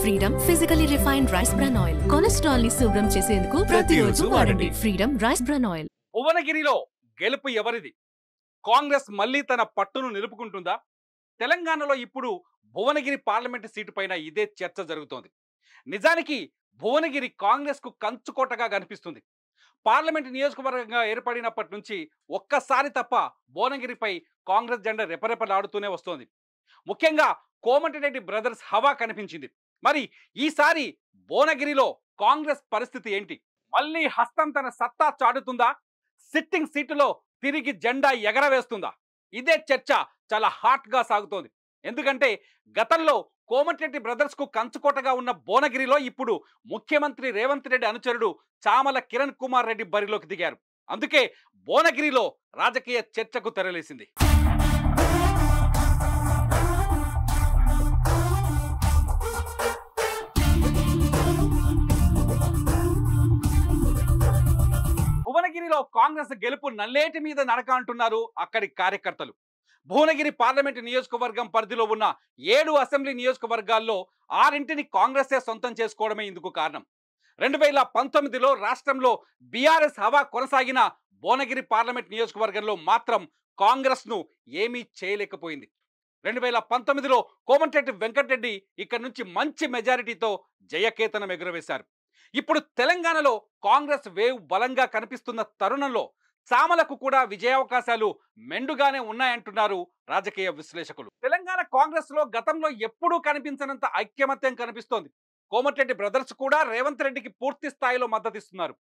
Freedom physically refined rice bran oil cholesterol ని శుభ్రం చేసేందుకు ప్రతిరోజు వాడండి. Freedom rice bran oil. భువనగిరిలో గెలుపు ఎవరిది? కాంగ్రెస్ మళ్లీ తన పట్టును నిలుపుకుంటుందా? తెలంగాణలో ఇప్పుడు భువనగిరి పార్లమెంటు సీటు పైన ఇదే చర్చ జరుగుతోంది. నిజానికి భువనగిరి కాంగ్రెస్ కు కంచుకోటగా కనిపిస్తుంది. పార్లమెంటు నియోజకవర్గంగా ఏర్పడినప్పటి నుంచి ఒక్కసారి తప్ప భువనగిరిపై కాంగ్రెస్ జెండా రెపరెపలాడుతూనే వస్తోంది. ముఖ్యంగా కోమటిరెడ్డి బ్రదర్స్ హవా కనిపించింది. మరి ఈసారి భువనగిరిలో కాంగ్రెస్ పరిస్థితి ఏంటి? మళ్ళీ హస్తం తన సత్తా చాటుతుందా? సిట్టింగ్ సీటులో తిరిగి జెండా ఎగరవేస్తుందా? ఇదే చర్చ చాలా హాట్ గా సాగుతోంది. ఎందుకంటే గతంలో కోమటిరెడ్డి బ్రదర్స్ కు కంచుకోటగా ఉన్న భువనగిరిలో ఇప్పుడు ముఖ్యమంత్రి రేవంత్ రెడ్డి అనుచరుడు చామల కిరణ్ కుమార్ రెడ్డి బరిలోకి దిగారు. అందుకే భువనగిరిలో రాజకీయ చర్చకు తెరలేసింది. భువనగిరిలో కాంగ్రెస్ గెలుపు నల్లేటి మీద నడక అంటున్నారు అక్కడి కార్యకర్తలు. భువనగిరి పార్లమెంటు నియోజకవర్గం పరిధిలో ఉన్న 7 అసెంబ్లీ నియోజకవర్గాల్లో 6 కాంగ్రెసే సొంతం చేసుకోవడమే ఇందుకు కారణం. 2019లో రాష్ట్రంలో బీఆర్ఎస్ హవా కొనసాగిన భువనగిరి పార్లమెంట్ నియోజకవర్గంలో మాత్రం కాంగ్రెస్ ను ఏమీ చేయలేకపోయింది. 2019లో కోమటిరెడ్డి వెంకటరెడ్డి ఇక్కడ నుంచి మంచి మెజారిటీతో జయకేతనం ఎగురవేశారు. ఇప్పుడు తెలంగాణలో కాంగ్రెస్ వేవ్ బలంగా కనిపిస్తున్న తరుణంలో చామలకు కూడా విజయావకాశాలు మెండుగానే ఉన్నాయంటున్నారు రాజకీయ విశ్లేషకులు. తెలంగాణ కాంగ్రెస్ లో గతంలో ఎప్పుడూ కనిపించనంత ఐక్యమత్యం కనిపిస్తోంది. కోమటిరెడ్డి బ్రదర్స్ కూడా రేవంత్ రెడ్డికి పూర్తి స్థాయిలో మద్దతిస్తున్నారు.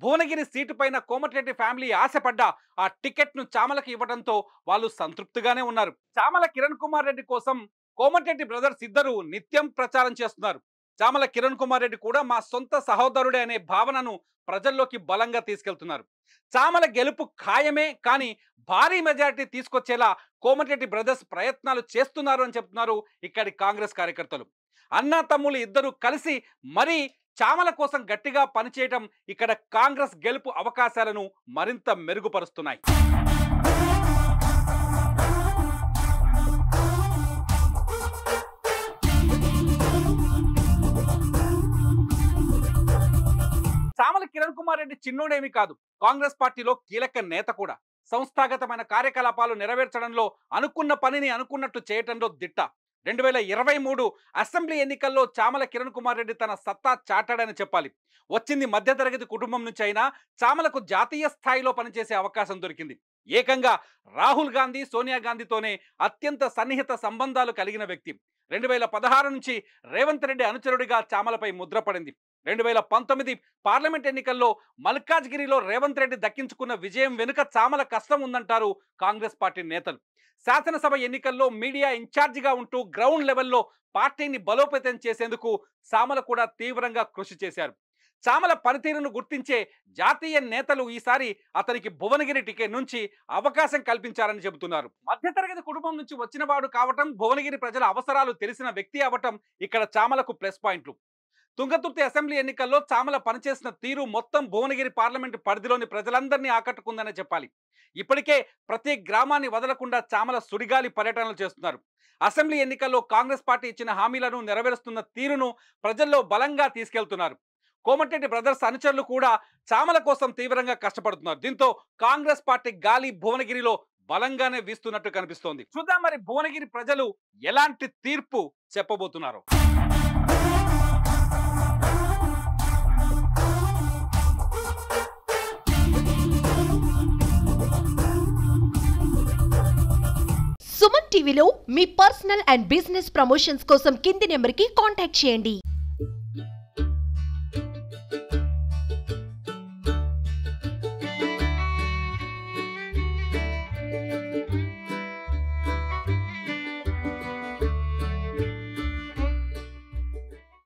భువనగిరి సీటు పైన కోమటిరెడ్డి ఫ్యామిలీ ఆశపడ్డ ఆ టికెట్ ను చామలకు ఇవ్వడంతో వాళ్ళు సంతృప్తిగానే ఉన్నారు. చామల కిరణ్ కుమార్ రెడ్డి కోసం కోమటిరెడ్డి బ్రదర్స్ ఇద్దరు నిత్యం ప్రచారం చేస్తున్నారు. చామల కిరణ్ కుమార్ రెడ్డి కూడా మా సొంత సహోదరుడే అనే భావనను ప్రజల్లోకి బలంగా తీసుకెళ్తున్నారు. చామల గెలుపు ఖాయమే, కానీ భారీ మెజారిటీ తీసుకొచ్చేలా కోమటిరెడ్డి బ్రదర్స్ ప్రయత్నాలు చేస్తున్నారు అని చెప్తున్నారు ఇక్కడి కాంగ్రెస్ కార్యకర్తలు. అన్నా తమ్ముళ్ళు ఇద్దరు కలిసి మరీ చామల కోసం గట్టిగా పనిచేయడం ఇక్కడ కాంగ్రెస్ గెలుపు అవకాశాలను మరింత మెరుగుపరుస్తున్నాయి. చామల కిరణ్ కుమార్ రెడ్డి చిన్నోడేమీ కాదు, కాంగ్రెస్ పార్టీలో కీలక నేత కూడా. సంస్థాగతమైన కార్యకలాపాలు నెరవేర్చడంలో, అనుకున్న పనిని అనుకున్నట్టు చేయటంలో దిట్ట. 2023 అసెంబ్లీ ఎన్నికల్లో చామల కిరణ్ కుమార్ రెడ్డి తన సత్తా చాటాడని చెప్పాలి. వచ్చింది మధ్యతరగతి కుటుంబం నుంచి అయినా చామలకు జాతీయ స్థాయిలో పనిచేసే అవకాశం దొరికింది. ఏకంగా రాహుల్ గాంధీ, సోనియా గాంధీతోనే అత్యంత సన్నిహిత సంబంధాలు కలిగిన వ్యక్తి. 2016 నుంచి రేవంత్ రెడ్డి అనుచరుడిగా చామలపై ముద్రపడింది. 2019 పార్లమెంట్ ఎన్నికల్లో మల్కాజ్గిరిలో రేవంత్ రెడ్డి దక్కించుకున్న విజయం వెనుక చామల కష్టం ఉందంటారు కాంగ్రెస్ పార్టీ నేతలు. శాసనసభ ఎన్నికల్లో మీడియా ఇన్ఛార్జిగా ఉంటూ గ్రౌండ్ లెవెల్లో పార్టీని బలోపేతం చేసేందుకు చామల కూడా తీవ్రంగా కృషి చేశారు. చామల పనితీరును గుర్తించే జాతీయ నేతలు ఈసారి అతనికి భువనగిరి టికెట్ నుంచి అవకాశం కల్పించారని చెబుతున్నారు. మధ్యతరగతి కుటుంబం నుంచి వచ్చినవాడు కావటం, భువనగిరి ప్రజల అవసరాలు తెలిసిన వ్యక్తి అవటం ఇక్కడ చామలకు ప్లస్ పాయింట్లు. తుంగతుర్తి అసెంబ్లీ ఎన్నికల్లో చామల పనిచేసిన తీరు మొత్తం భువనగిరి పార్లమెంటు పరిధిలోని ప్రజలందరినీ ఆకట్టుకుందనే చెప్పాలి. ఇప్పటికే ప్రతి గ్రామాన్ని వదలకుండా చామల సుడిగాలి పర్యటనలు చేస్తున్నారు. అసెంబ్లీ ఎన్నికల్లో కాంగ్రెస్ పార్టీ ఇచ్చిన హామీలను నెరవేరుస్తున్న తీరును ప్రజల్లో బలంగా తీసుకెళ్తున్నారు. కోమటిరెడ్డి బ్రదర్స్ అనుచరులు కూడా చామల కోసం తీవ్రంగా కష్టపడుతున్నారు. దీంతో కాంగ్రెస్ పార్టీ గాలి భువనగిరిలో బలంగానే వీస్తున్నట్టు కనిపిస్తోంది. చూద్దాం మరి భువనగిరి ప్రజలు ఎలాంటి తీర్పు చెప్పబోతున్నారు. సుమన్ టీవీలో మీ పర్సనల్ అండ్ బిజినెస్ ప్రమోషన్స్ కోసం కింది నెంబర్కి కాంటాక్ట్ చేయండి.